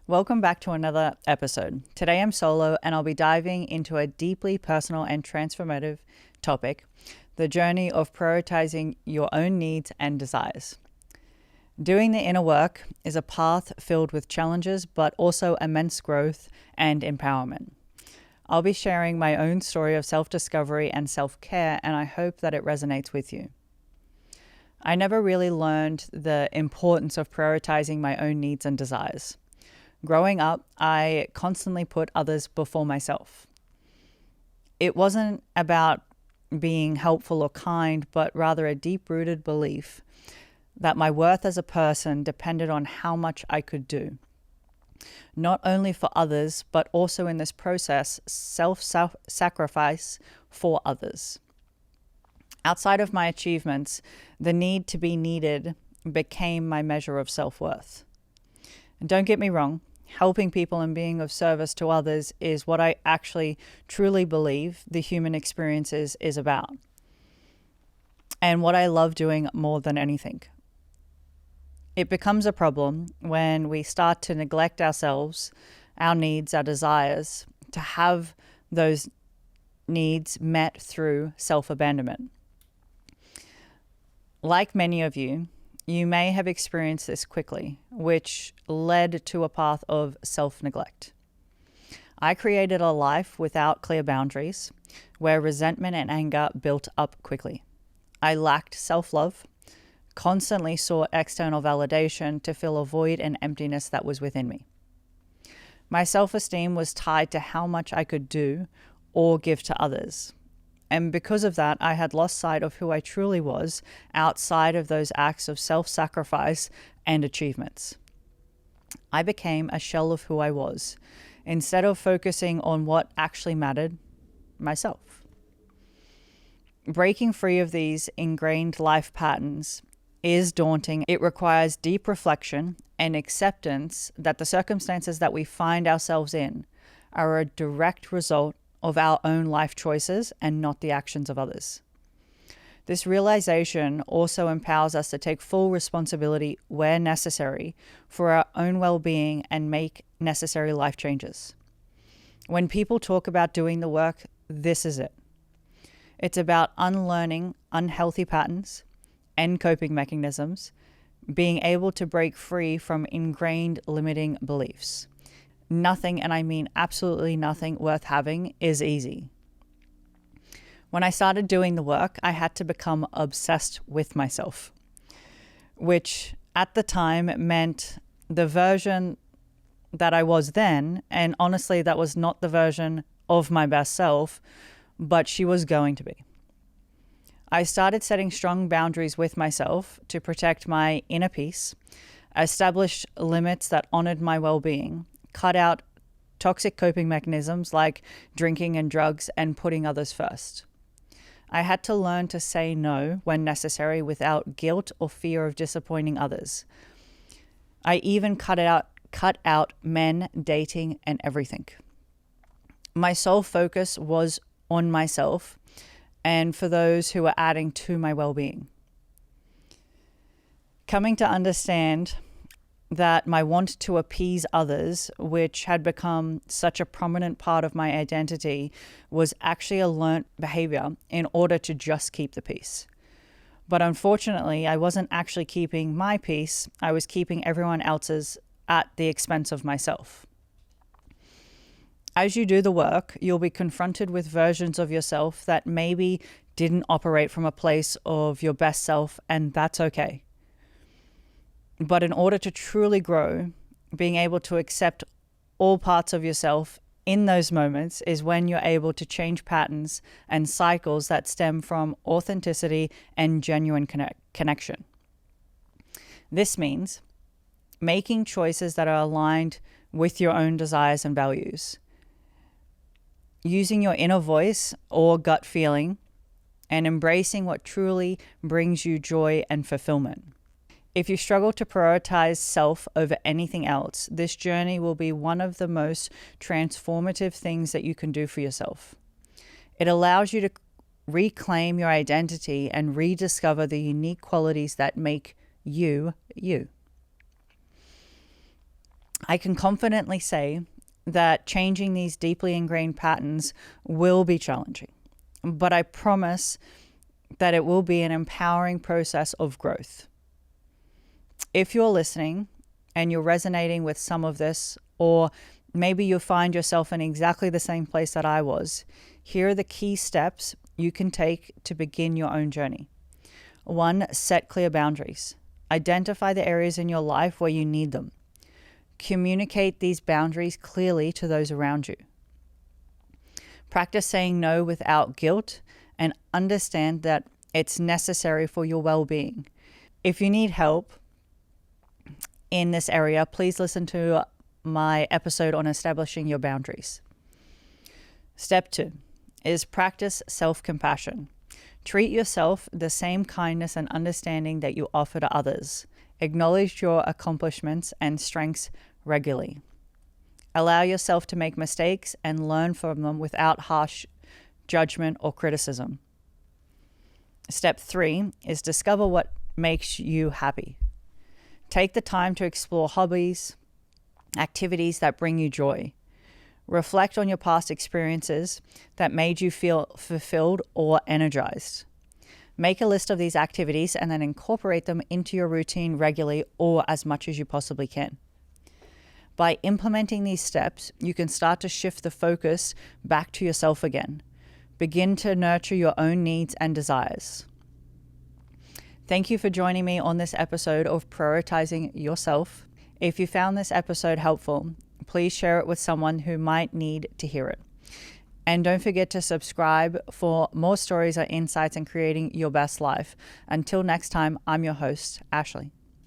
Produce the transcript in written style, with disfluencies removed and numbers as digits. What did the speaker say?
Welcome back to another episode. Today I'm solo and I'll be diving into a deeply personal and transformative topic, the journey of prioritizing your own needs and desires. Doing the inner work is a path filled with challenges, but also immense growth and empowerment. I'll be sharing my own story of self-discovery and self-care, and I hope that it resonates with you. I never really learned the importance of prioritizing my own needs and desires. Growing up, I constantly put others before myself. It wasn't about being helpful or kind, but rather a deep-rooted belief that my worth as a person depended on how much I could do. Not only for others, but also in this process, self-sacrifice for others. Outside of my achievements, the need to be needed became my measure of self-worth. And don't get me wrong, helping people and being of service to others is what I actually truly believe the human experience is about, and what I love doing more than anything. It becomes a problem when we start to neglect ourselves, our needs, our desires, to have those needs met through self-abandonment. Like many of you, you may have experienced this quickly, which led to a path of self-neglect. I created a life without clear boundaries, where resentment and anger built up quickly. I lacked self-love, constantly sought external validation to fill a void and emptiness that was within me. My self-esteem was tied to how much I could do or give to others. And because of that, I had lost sight of who I truly was outside of those acts of self-sacrifice and achievements. I became a shell of who I was, instead of focusing on what actually mattered, myself. Breaking free of these ingrained life patterns is daunting. It requires deep reflection and acceptance that the circumstances that we find ourselves in are a direct result of our own life choices and not the actions of others. This realization also empowers us to take full responsibility where necessary for our own well-being and make necessary life changes. When people talk about doing the work, this is it. It's about unlearning unhealthy patterns and coping mechanisms, being able to break free from ingrained limiting beliefs. Nothing, and I mean absolutely nothing, worth having is easy. When I started doing the work, I had to become obsessed with myself, which at the time meant the version that I was then, and honestly, that was not the version of my best self, but she was going to be. I started setting strong boundaries with myself to protect my inner peace, established limits that honored my well-being, cut out toxic coping mechanisms like drinking and drugs, and putting others first. I had to learn to say no when necessary without guilt or fear of disappointing others. I even cut out men, dating, and everything. My sole focus was on myself and for those who were adding to my well-being. Coming to understand that my want to appease others, which had become such a prominent part of my identity, was actually a learnt behavior in order to just keep the peace. But unfortunately, I wasn't actually keeping my peace. I was keeping everyone else's at the expense of myself. As you do the work, you'll be confronted with versions of yourself that maybe didn't operate from a place of your best self, and that's okay. But in order to truly grow, being able to accept all parts of yourself in those moments is when you're able to change patterns and cycles that stem from authenticity and genuine connection. This means making choices that are aligned with your own desires and values, using your inner voice or gut feeling, and embracing what truly brings you joy and fulfillment. If you struggle to prioritize self over anything else, this journey will be one of the most transformative things that you can do for yourself. It allows you to reclaim your identity and rediscover the unique qualities that make you, you. I can confidently say that changing these deeply ingrained patterns will be challenging, but I promise that it will be an empowering process of growth. If you're listening and you're resonating with some of this, or maybe you find yourself in exactly the same place that I was, here are the key steps you can take to begin your own journey. 1, set clear boundaries. Identify the areas in your life where you need them. Communicate these boundaries clearly to those around you. Practice saying no without guilt and understand that it's necessary for your well-being. If you need help in this area, please listen to my episode on establishing your boundaries. Step 2 is practice self-compassion. Treat yourself the same kindness and understanding that you offer to others. Acknowledge your accomplishments and strengths regularly. Allow yourself to make mistakes and learn from them without harsh judgment or criticism. Step 3 is discover what makes you happy. Take the time to explore hobbies, activities that bring you joy. Reflect on your past experiences that made you feel fulfilled or energized. Make a list of these activities and then incorporate them into your routine regularly or as much as you possibly can. By implementing these steps, you can start to shift the focus back to yourself again. Begin to nurture your own needs and desires. Thank you for joining me on this episode of Prioritizing Yourself. If you found this episode helpful, please share it with someone who might need to hear it. And don't forget to subscribe for more stories or insights in creating your best life. Until next time, I'm your host, Ashley.